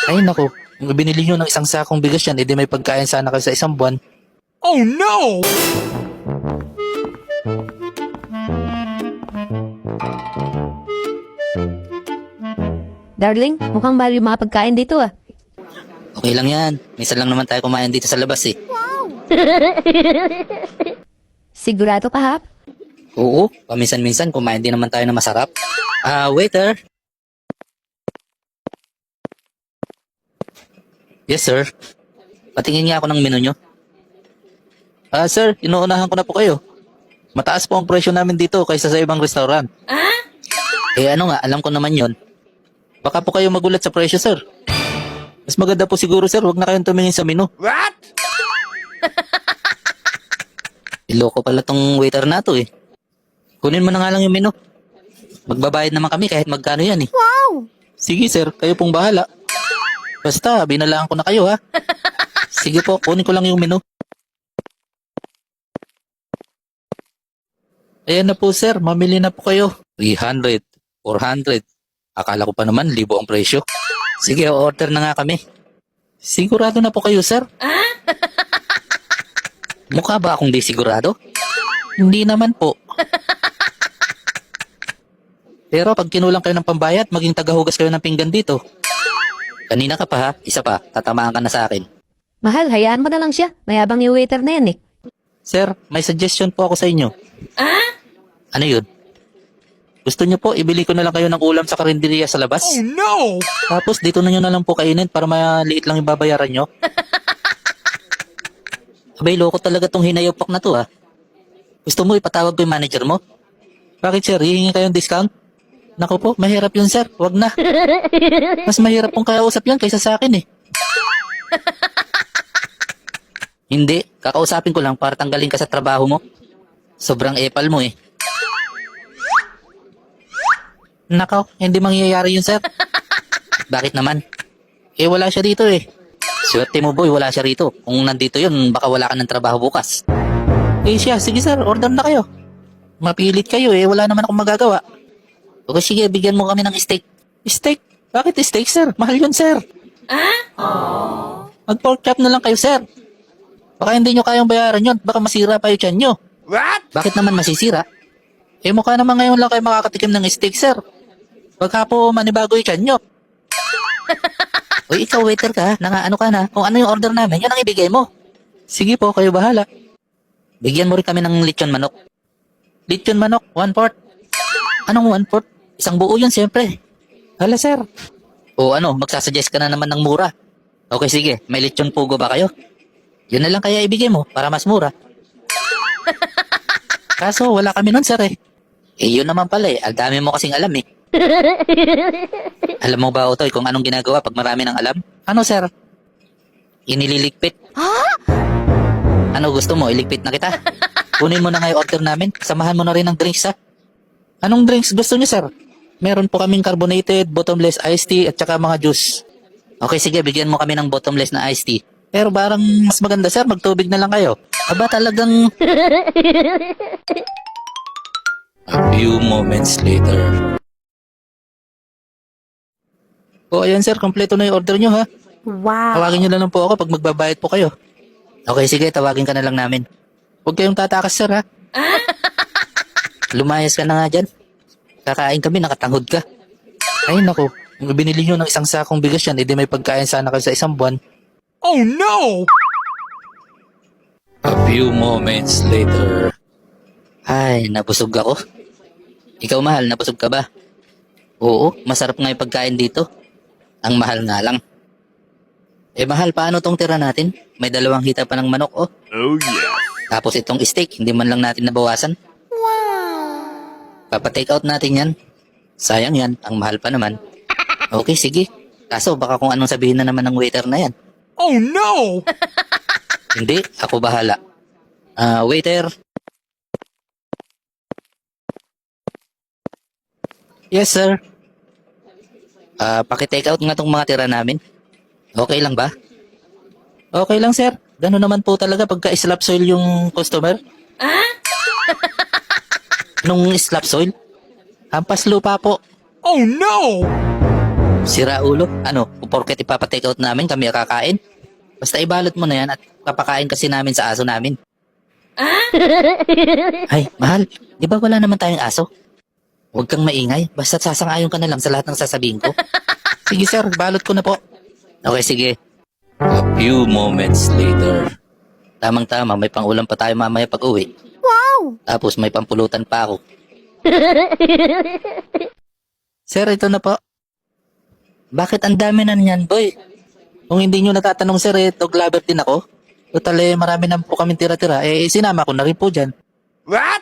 Ay naku, kung binili nyo ng isang sakong bigas yan, edi may pagkain sana kayo sa isang buwan. Oh no! Darling, mukhang mahal yung mga pagkain dito ah. Okay lang yan. Minsan lang naman tayo kumain dito sa labas eh. Sigurado ka, Hap? Oo, paminsan-minsan kumain din naman tayo na masarap. Waiter. Yes, sir. Patingin nga ako ng menu nyo. Sir, inuunahan ko na po kayo. Mataas po ang presyo namin dito kaysa sa ibang restaurant. Ano nga, alam ko naman yon. Baka po kayo magulat sa presyo, sir. Mas maganda po siguro, sir, wag na kayong tumingin sa menu. What? Iloko pala tong waiter na to eh. Kunin mo na nga lang yung menu. Magbabayad naman kami kahit magkano yan eh. Wow! Sige, sir, kayo pong bahala. Basta, binalaan ko na kayo ha. Sige po, kunin ko lang yung menu. Ayan na po, sir, mamili na po kayo. 300, 400. Akala ko pa naman, libo ang presyo. Sige, order na nga kami. Sigurado na po kayo, sir? Mukha ba akong di sigurado? Hindi naman po. Pero pag kinulang kayo ng pambayad, maging tagahugas kayo ng pinggan dito. Kanina ka pa ha, isa pa, tatamaan ka na sa akin. Mahal, hayaan mo na lang siya. Mayabang yung waiter na yan eh. Sir, may suggestion po ako sa inyo. Ano yun? Gusto niyo po, ibili ko na lang kayo ng ulam sa karinderiya sa labas? Oh no! Tapos dito na nyo na lang po kainin para maliit lang yung babayaran nyo. Abay, loko talaga tong hinayopak na to ha. Gusto mo ipatawag ko yung manager mo? Bakit sir, hihingi kayong discount? Naku po, mahirap yun sir, wag na. Mas mahirap pong kausap yan kaysa sa akin eh. Hindi, kakausapin ko lang para tanggalin ka sa trabaho mo. Sobrang epal mo eh. Nakaw, hindi mangyayari yun sir. Bakit naman? Eh wala siya dito eh. Swerte mo boy, wala siya rito. Kung nandito yun, baka wala ka ng trabaho bukas. Eh siya, sige sir, order na kayo. Mapilit kayo eh, wala naman akong magagawa. Okay sige, bigyan mo kami ng steak. Steak? Bakit steak sir? Mahal yun sir. Mag-pork chop na lang kayo sir. Baka hindi nyo kayang bayaran yun, baka masira pa yung tiyan nyo. What? Bakit naman masisira? Eh mukha naman ngayon lang kayo makakatikim ng steak sir. Baka po manibago yung tiyan nyo. Uy, ikaw waiter ka, ano ka na. Kung ano yung order namin, yan ang ibigay mo. Sige po, kayo bahala. Bigyan mo rin kami ng lechon manok. Lechon manok, 1/4. Anong 1/4? Isang buo yun siyempre. Hala sir. O ano, magsasuggest ka na naman ng mura. Okay sige, may lechon pugo ba kayo? Yun na lang kaya ibigay mo para mas mura. Kaso wala kami nun sir eh. Eh yun naman pala eh, ang dami mo kasing alam eh. Alam mo ba Otoy kung anong ginagawa pag marami ng alam? Ano sir? Inililigpit. Ano gusto mo, iligpit na kita? Kunin mo na nga yung order namin, samahan mo na rin ng drinks ha. Anong drinks gusto niyo sir? Meron po kaming carbonated, bottomless iced tea at saka mga juice. Okay sige, bigyan mo kami ng bottomless na iced tea. Pero parang mas maganda sir, magtubig na lang kayo. Aba talagang... A few moments later. O ayan sir, kompleto na yung order nyo ha. Wow! Tawagin nyo na lang po ako pag magbabayad po kayo. Okay sige, tawagin ka na lang namin. Huwag kayong tatakas sir ha. Lumayas ka na nga dyan. Kakain kami, nakatanghod ka. Ay naku, kung binili nyo ng isang sakong bigas yan, edi may pagkain sana kayo sa isang buwan. Oh no! A few moments later. Ay, nabusog ako. Ikaw mahal, nabusog ka ba? Oo, masarap nga yung pagkain dito. Ang mahal nga lang. Eh mahal, paano tong tira natin? May 2 hita pa ng manok oh. Oh yeah. Tapos itong steak, hindi man lang natin nabawasan. Papa-take out natin yan. Sayang yan, ang mahal pa naman. Okay, sige. Kaso baka kung anong sabihin na naman ng waiter na yan. Oh no! Hindi, ako bahala. Waiter. Yes, sir. Paki-take out nga tong mga tira namin. Okay lang ba? Okay lang, sir. Gano'n naman po talaga pagka slap soil yung customer. Nung slap soil? Hampas lupa po. Oh no! Sira ulo? Ano, porket ipapatake out namin kami kakain? Basta ibalot mo na yan at papakain kasi namin sa aso namin. Ay, mahal, di ba wala naman tayong aso? Huwag kang maingay, basta sasang-ayon ka na lang sa lahat ng sasabihin ko. Sige sir, balot ko na po. Okay, sige. A few moments later. Tamang-tama, may pang-ulam pa tayo mamaya pag uwi. Wow! Tapos may pampulutan pa ako. Sir, ito na po. Bakit ang dami na niyan, boy? Kung hindi nyo natatanong sir, dog lover din ako. Total marami na po kami tira-tira. Sinama ko na rin po dyan. What?